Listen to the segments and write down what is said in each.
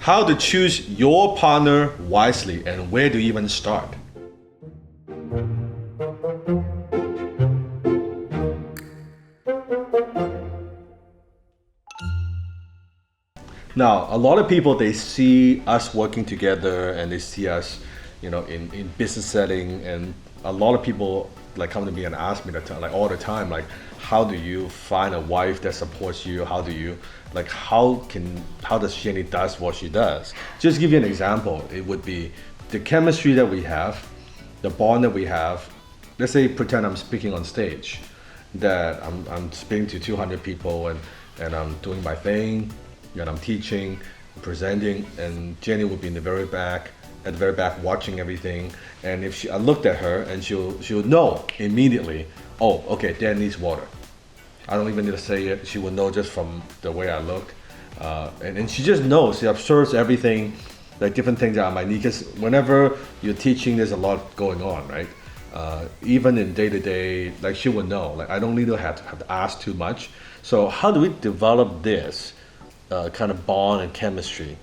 how to choose your partner wisely and where to even start. Now, a lot of people, they see us working together and they see us, in business setting, and a lot of people like come to me and ask me that like all the time, like, how do you find a wife that supports you? How does Jennie does what she does? Just give you an example, it would be the chemistry that we have, the bond that we have. Let's say pretend I'm speaking on stage, that I'm speaking to 200 people and I'm doing my thing, and I'm teaching, presenting, and Jennie would be in the very back, watching everything. And if I looked at her, and she'll know immediately, oh, okay, Dan needs water. I don't even need to say it. She will know just from the way I look. And she just knows, she observes everything, like different things that I might need. Because whenever you're teaching, there's a lot going on, right? Even in day-to-day, like she would know. Like I don't need to have to ask too much. So how do we develop this kind of bond and chemistry?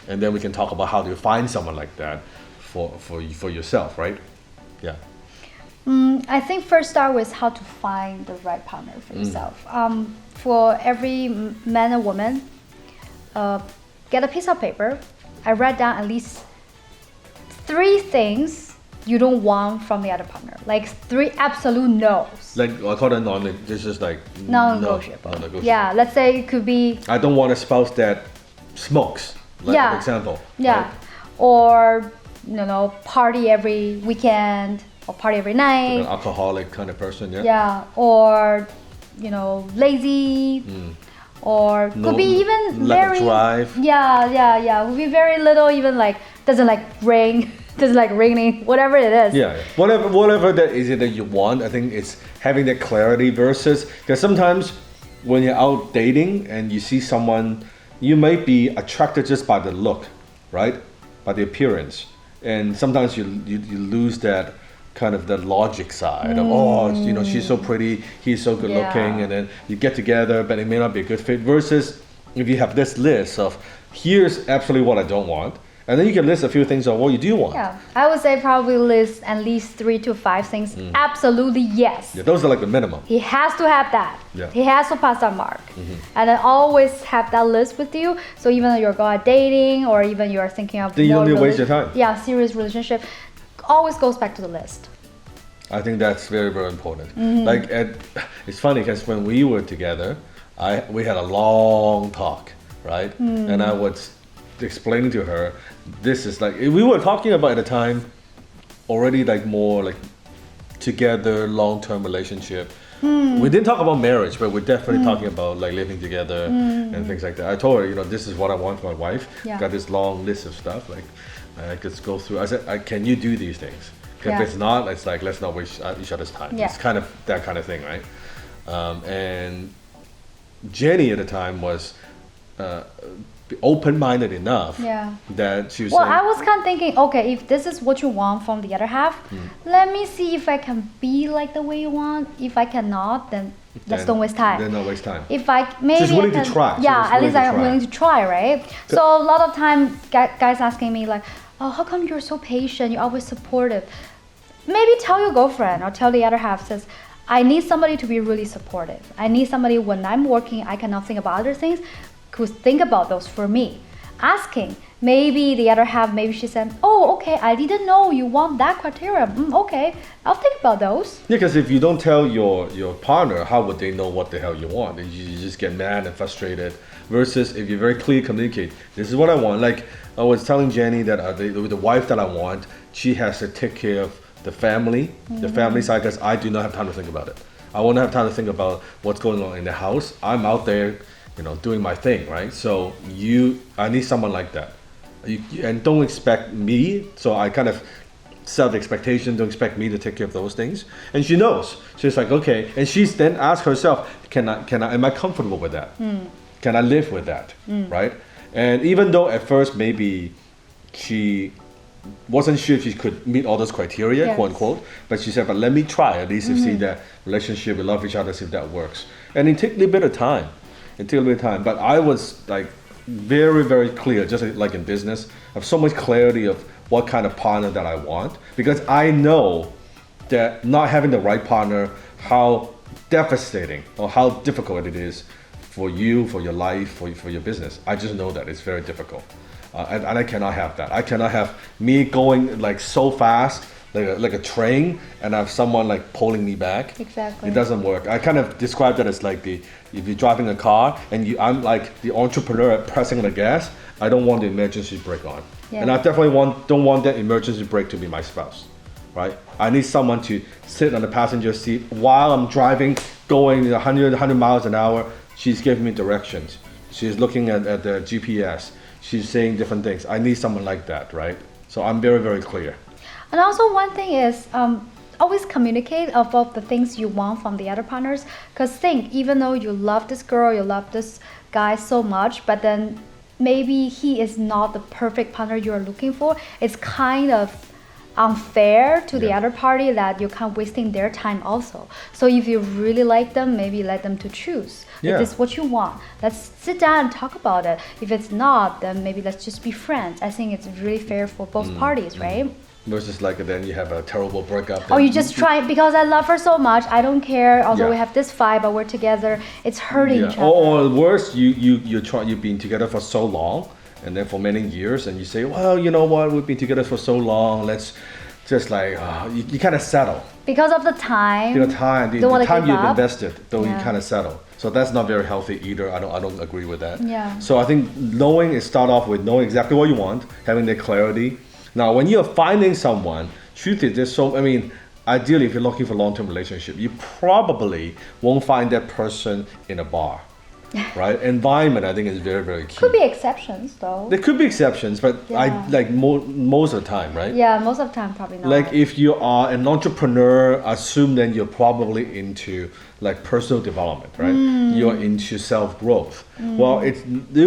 And then we can talk about how do you find someone like that for yourself, right? Yeah. I think first start with how to find the right partner for yourself. For every man or woman, get a piece of paper. I write down at least 3 things you don't want from the other partner, like 3 absolute no's. Like I call it this is like non-negotiable. Non-negotiable. Yeah, let's say it could be. I don't want a spouse that smokes. Like an example. Yeah, right? Or party every weekend or party every night. An alcoholic kind of person. Yeah. Yeah, or lazy. Or could be even lack very of drive. Yeah. Would be very little, even like doesn't like rain, doesn't like raining, whatever it is. Yeah. Whatever that is it that you want. I think it's having that clarity versus because sometimes when you're out dating and you see someone, you might be attracted just by the look, right? By the appearance, and sometimes you lose that kind of the logic side of she's so pretty, he's so good looking, and then you get together but it may not be a good fit, versus if you have this list of here's absolutely what I don't want, and then you can list a few things of what you do want. Yeah, I would say probably list at least 3 to 5 things. Absolutely yes. Yeah, those are like the minimum. He has to have that. Yeah. He has to pass that mark. And then always have that list with you. So even though you're going out dating or even you're thinking of then you don't need to waste your time. Yeah, serious relationship, always goes back to the list. I think that's very, very important. It's funny because when we were together, we had a long talk, right? And I was explaining to her, this is like, we were talking about at the time already like more like together, long-term relationship. We didn't talk about marriage, but we're definitely talking about like living together and things like that. I told her, this is what I want for my wife. Yeah. Got this long list of stuff, like I could go through. I said, can you do these things? Yeah. If it's not, it's like, let's not waste each other's time. Yeah. It's kind of that kind of thing, right? And Jennie at the time was open-minded enough that she was saying, I was kind of thinking, okay, if this is what you want from the other half, let me see if I can be like the way you want. If I cannot, then don't waste time. Then don't waste time. If I maybe she's willing to try. Yeah, at least I'm willing to try, right? So a lot of time, guys asking me like, oh, how come you're so patient? You're always supportive. Maybe tell your girlfriend or tell the other half, says, I need somebody to be really supportive. I need somebody when I'm working, I cannot think about other things, who think about those for me. Asking, maybe the other half, maybe she said, oh, okay, I didn't know you want that criteria. Okay, I'll think about those. Yeah, because if you don't tell your partner, how would they know what the hell you want? And you just get mad and frustrated. Versus if you very clearly communicate, this is what I want. Like I was telling Jennie that the wife that I want, she has to take care of the family side, because I do not have time to think about it. I won't have time to think about what's going on in the house. I'm out there, doing my thing, right? So I need someone like that. And don't expect me, so I kind of set the expectation, don't expect me to take care of those things. And she knows. She's like, okay. And she's then asked herself, am I comfortable with that? Can I live with that, right? And even though at first maybe she wasn't sure if she could meet all those criteria, quote unquote, but she said, but let me try at least to see that relationship, we love each other, see if that works. And it took a little bit of time. But I was like very, very clear, just like in business. I have so much clarity of what kind of partner that I want because I know that not having the right partner, how devastating or how difficult it is for you, for your life, for your business. I just know that it's very difficult. And I cannot have that. I cannot have me going like so fast, like a train, and have someone like pulling me back. Exactly. It doesn't work. I kind of describe that as like if you're driving a car and I'm like the entrepreneur pressing the gas, I don't want the emergency brake on. Yeah. And I definitely don't want that emergency brake to be my spouse, right? I need someone to sit on the passenger seat while I'm driving, going 100 miles an hour. She's giving me directions. She's looking at the GPS. She's saying different things. I need someone like that, right? So I'm very, very clear. And also one thing is always communicate about the things you want from the other partners. Because think, even though you love this girl, you love this guy so much, but then maybe he is not the perfect partner you're looking for. It's kind of unfair to the other party that you're kind of wasting their time also. So if you really like them, maybe let them to choose. If it's what you want, let's sit down and talk about it. If it's not, then maybe let's just be friends. I think it's really fair for both parties, right? Versus like then you have a terrible breakup. Or you just try because I love her so much. I don't care. Although Yeah. we have this fight, but we're together. It's hurting each other. Or worse, you've been together for so long, and then for many years, and you say, well, you know what, we've been together for so long. Let's just like you kind of settle. Because of the time. The time give you've up. invested, though you Yeah. kind of settle. So that's not very healthy either. I don't agree with that. Yeah. So I think knowing is start off with knowing exactly what you want, having the clarity. Now, when you're finding someone, truth is ideally, if you're looking for long-term relationship, you probably won't find that person in a bar, right? Environment, I think, is very, very key. Could be exceptions though. There could be exceptions, but Yeah. most of the time, right? Yeah, most of the time probably not. Like if you are an entrepreneur, assume then you're probably into like personal development, right? You're into self-growth. Well, it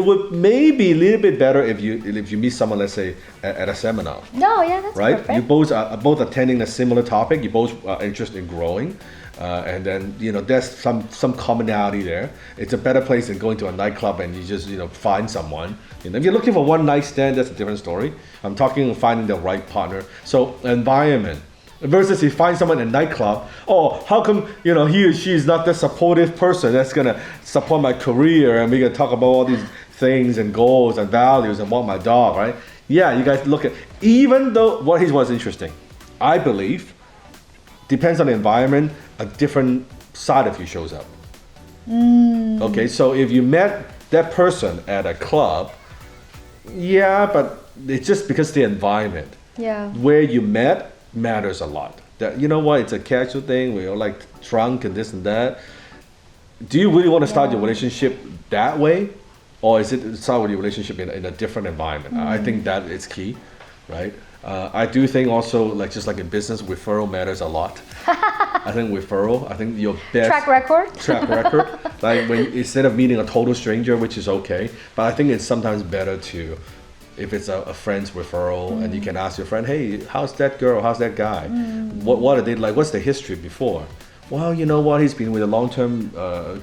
would maybe a little bit better if you meet someone, let's say at a seminar, No, yeah, that's right? perfect. You both are attending a similar topic. You both are interested in growing. And then there's some commonality there. It's a better place than going to a nightclub and you just find someone. If you're looking for one night stand, that's a different story. I'm talking finding the right partner. So environment versus you find someone in a nightclub. Oh, how come he or she is not the supportive person that's gonna support my career and we can talk about all these things and goals and values and want my dog, right? Yeah, you guys look at even though what was interesting, I believe. Depends on the environment, a different side of you shows up. Okay, so if you met that person at a club, yeah, but it's just because the environment. Yeah. Where you met matters a lot. That it's a casual thing, we're like drunk and this and that. Do you really want to start your relationship that way? Or is it start with your relationship in a different environment? I think that is key, right? I do think also, just like in business, referral matters a lot. I think your best Track record. like when instead of meeting a total stranger, which is okay, but I think it's sometimes better to, if it's a friend's referral and you can ask your friend, hey, how's that girl, how's that guy? What are they like? What's the history before? Well, you know what, he's been with a long-term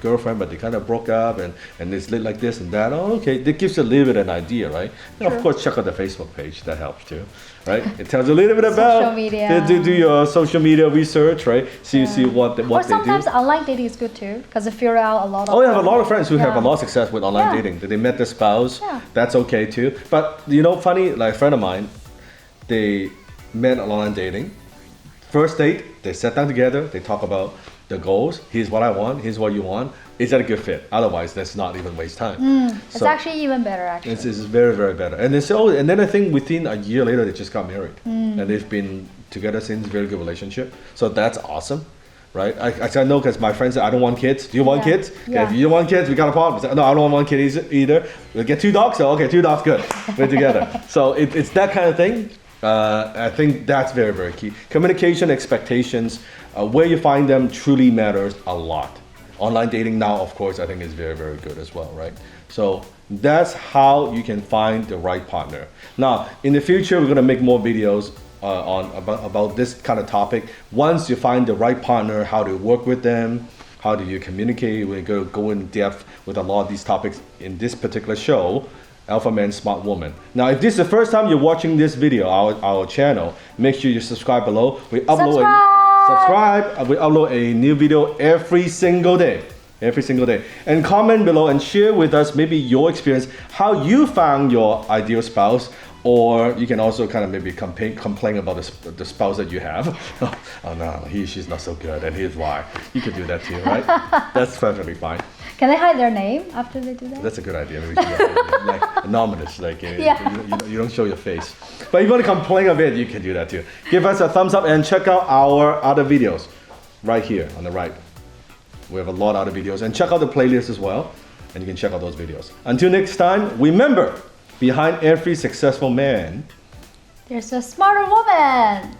girlfriend, but they kind of broke up and it's lit like this and that. Oh, okay, that gives you a little bit of an idea, right? And of course, check out the Facebook page, that helps too, right? It tells you a little bit about Social media. do your social media research, right? See what Or they do. sometimes online dating is good too, because you figure out a lot of. Oh, I have a lot of friends who have a Yeah. lot of success with online Yeah. dating. They met their spouse. Yeah. That's okay too. But funny, like a friend of mine, they met online dating. First date, they sat down together. They talk about the goals. Here's what I want. Here's what you want. Is that a good fit? Otherwise, let's not even waste time. It's actually even better, actually. It's very, very better. And and then I think within a year later, they just got married. And they've been together since, very good relationship. So that's awesome, right? I know because my friend said, I don't want kids. Do you want kids? Okay, Yeah. if you don't want kids, we got a problem. I said, no, I don't want kids either. We'll get 2 dogs. So, okay, 2 dogs, good. We're together. So it's that kind of thing. I think that's very, very key. Communication, expectations, where you find them truly matters a lot. Online dating now, of course, I think is very, very good as well, right? So that's how you can find the right partner. Now, in the future, we're gonna make more videos about this kind of topic. Once you find the right partner, how to work with them, how do you communicate, we're gonna go in depth with a lot of these topics in this particular show. Alpha Man, Smart Woman. Now, if this is the first time you're watching this video, our channel, make sure you subscribe below. We upload we upload a new video every single day. Every single day. And comment below and share with us maybe your experience, how you found your ideal spouse, or you can also kind of maybe complain about the spouse that you have. Oh no, she's not so good, and here's why. You could do that too, right? That's perfectly fine. Can they hide their name after they do that? That's a good idea. Maybe we should like anonymous, like you don't show your face. But if you want to complain a bit, you can do that too. Give us a thumbs up and check out our other videos right here on the right. We have a lot of other videos, and check out the playlist as well, and you can check out those videos. Until next time, remember, behind every successful man, there's a smarter woman.